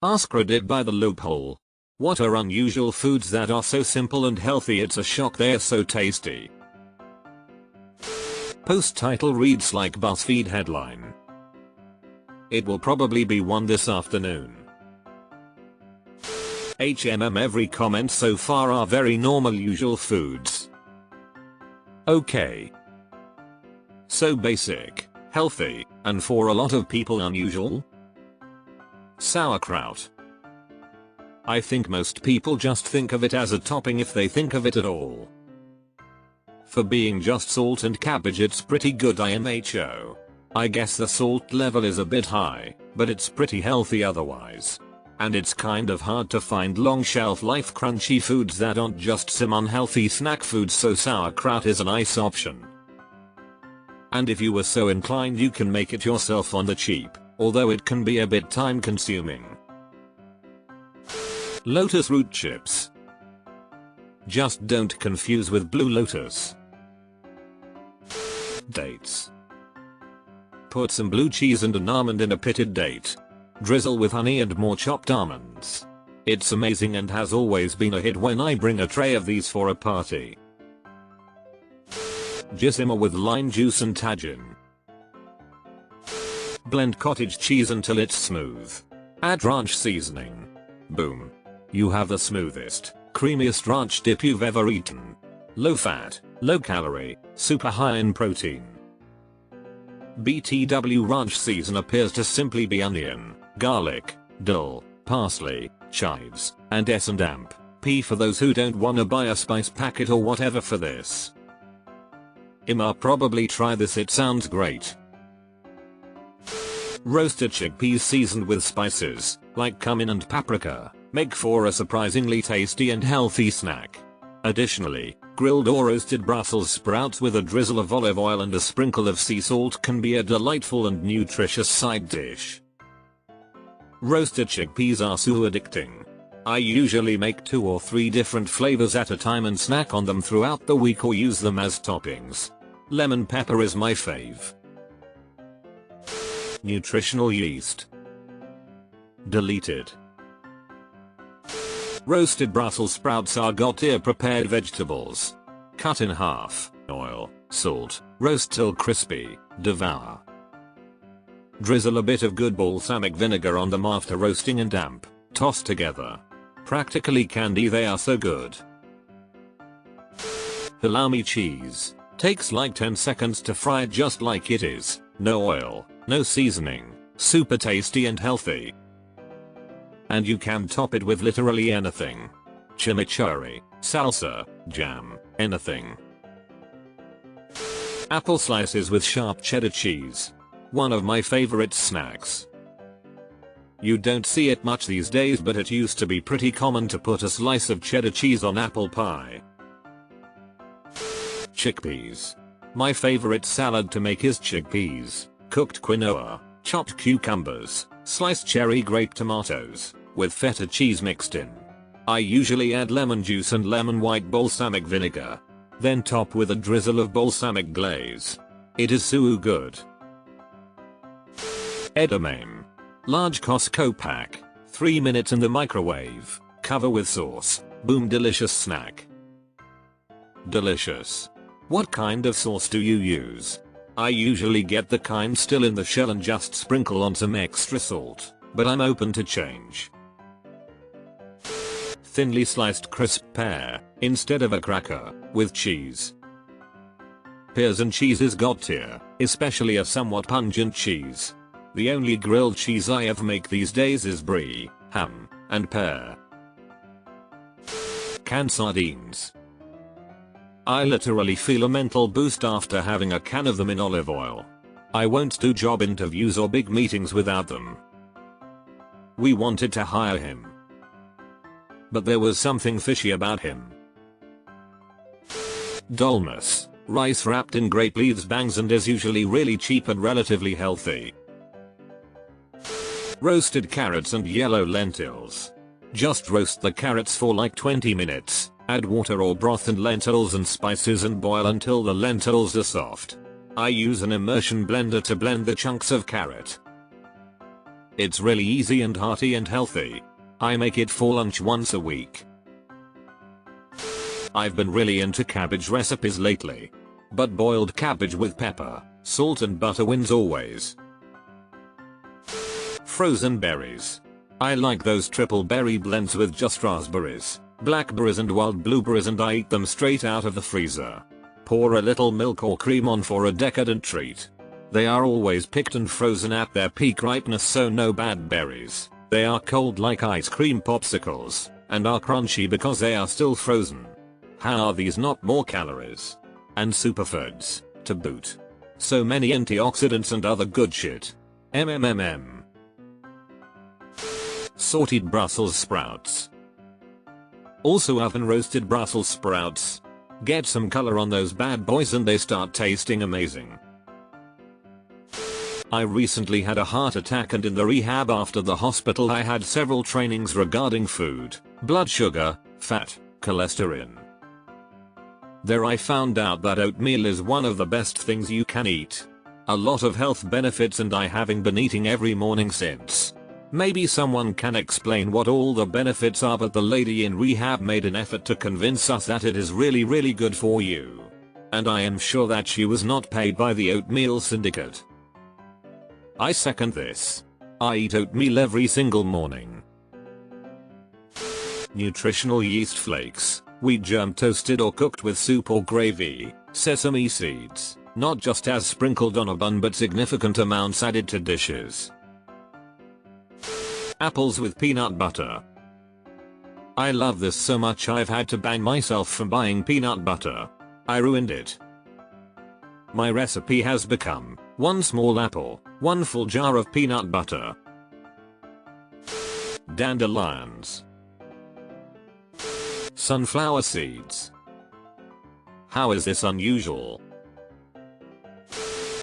AskReddit by the loophole. What are unusual foods that are so simple and healthy it's a shock they're so tasty? Post title reads like BuzzFeed headline. It will probably be one this afternoon. Every comment so far are very normal usual foods. Okay. So basic, healthy, and for a lot of people unusual? Sauerkraut. I think most people just think of it as a topping if they think of it at all. For being just salt and cabbage it's pretty good IMHO. I guess the salt level is a bit high, but it's pretty healthy otherwise. And it's kind of hard to find long shelf life crunchy foods that aren't just some unhealthy snack foods, so sauerkraut is a nice option. And if you were so inclined you can make it yourself on the cheap, although it can be a bit time consuming. Lotus root chips. Just don't confuse with Blue Lotus. Dates. Put some blue cheese and an almond in a pitted date. Drizzle with honey and more chopped almonds. It's amazing and has always been a hit when I bring a tray of these for a party. Simmer with lime juice and tajin. Blend cottage cheese until it's smooth. Add ranch seasoning. Boom. You have the smoothest, creamiest ranch dip you've ever eaten. Low fat, low calorie, super high in protein. BTW ranch season appears to simply be onion, garlic, dill, parsley, chives, and S&P for those who don't wanna buy a spice packet or whatever for this. Probably try this, it sounds great. Roasted chickpeas seasoned with spices, like cumin and paprika, make for a surprisingly tasty and healthy snack. Additionally, grilled or roasted Brussels sprouts with a drizzle of olive oil and a sprinkle of sea salt can be a delightful and nutritious side dish. Roasted chickpeas are so addicting. I usually make 2 or 3 different flavors at a time and snack on them throughout the week or use them as toppings. Lemon pepper is my fave. Nutritional yeast. Deleted. Roasted Brussels sprouts are got-ear prepared vegetables. Cut in half, oil, salt, roast till crispy, devour. Drizzle a bit of good balsamic vinegar on them after roasting and damp, toss together. Practically candy, they are so good. Halloumi cheese. Takes like 10 seconds to fry it just like it is, no oil, no seasoning, super tasty and healthy. And you can top it with literally anything. Chimichurri, salsa, jam, anything. Apple slices with sharp cheddar cheese. One of my favorite snacks. You don't see it much these days, but it used to be pretty common to put a slice of cheddar cheese on apple pie. Chickpeas. My favorite salad to make is chickpeas, cooked quinoa, chopped cucumbers, sliced cherry grape tomatoes, with feta cheese mixed in. I usually add lemon juice and lemon white balsamic vinegar. Then top with a drizzle of balsamic glaze. It is so good. Edamame. Large Costco pack, 3 minutes in the microwave, cover with sauce, boom, delicious snack. Delicious. What kind of sauce do you use? I usually get the kind still in the shell and just sprinkle on some extra salt, but I'm open to change. Thinly sliced crisp pear, instead of a cracker, with cheese. Pears and cheese is god tier, especially a somewhat pungent cheese. The only grilled cheese I ever make these days is brie, ham, and pear. Canned sardines. I literally feel a mental boost after having a can of them in olive oil. I won't do job interviews or big meetings without them. We wanted to hire him, but there was something fishy about him. Dolmas. Rice wrapped in grape leaves bangs and is usually really cheap and relatively healthy. Roasted carrots and yellow lentils. Just roast the carrots for like 20 minutes, add water or broth and lentils and spices and boil until the lentils are soft. I use an immersion blender to blend the chunks of carrot. It's really easy and hearty and healthy. I make it for lunch once a week. I've been really into cabbage recipes lately. But boiled cabbage with pepper, salt and butter wins always. Frozen berries. I like those triple berry blends with just raspberries, blackberries and wild blueberries, and I eat them straight out of the freezer. Pour a little milk or cream on for a decadent treat. They are always picked and frozen at their peak ripeness, so no bad berries. They are cold like ice cream popsicles, and are crunchy because they are still frozen. How are these not more calories? And superfoods, to boot. So many antioxidants and other good shit. MMMM. Sauteed Brussels sprouts. Also oven roasted Brussels sprouts. Get some color on those bad boys and they start tasting amazing. I recently had a heart attack, and in the rehab after the hospital I had several trainings regarding food, blood sugar, fat, cholesterol. There I found out that oatmeal is one of the best things you can eat. A lot of health benefits, and I having been eating every morning since. Maybe someone can explain what all the benefits are, but the lady in rehab made an effort to convince us that it is really good for you. And I am sure that she was not paid by the oatmeal syndicate. I second this. I eat oatmeal every single morning. Nutritional yeast flakes. Wheat germ toasted or cooked with soup or gravy, sesame seeds, not just as sprinkled on a bun but significant amounts added to dishes. Apples with peanut butter. I love this so much I've had to ban myself from buying peanut butter. I ruined it. My recipe has become 1 small apple, 1 full jar of peanut butter. Dandelions. Sunflower seeds. How is this unusual?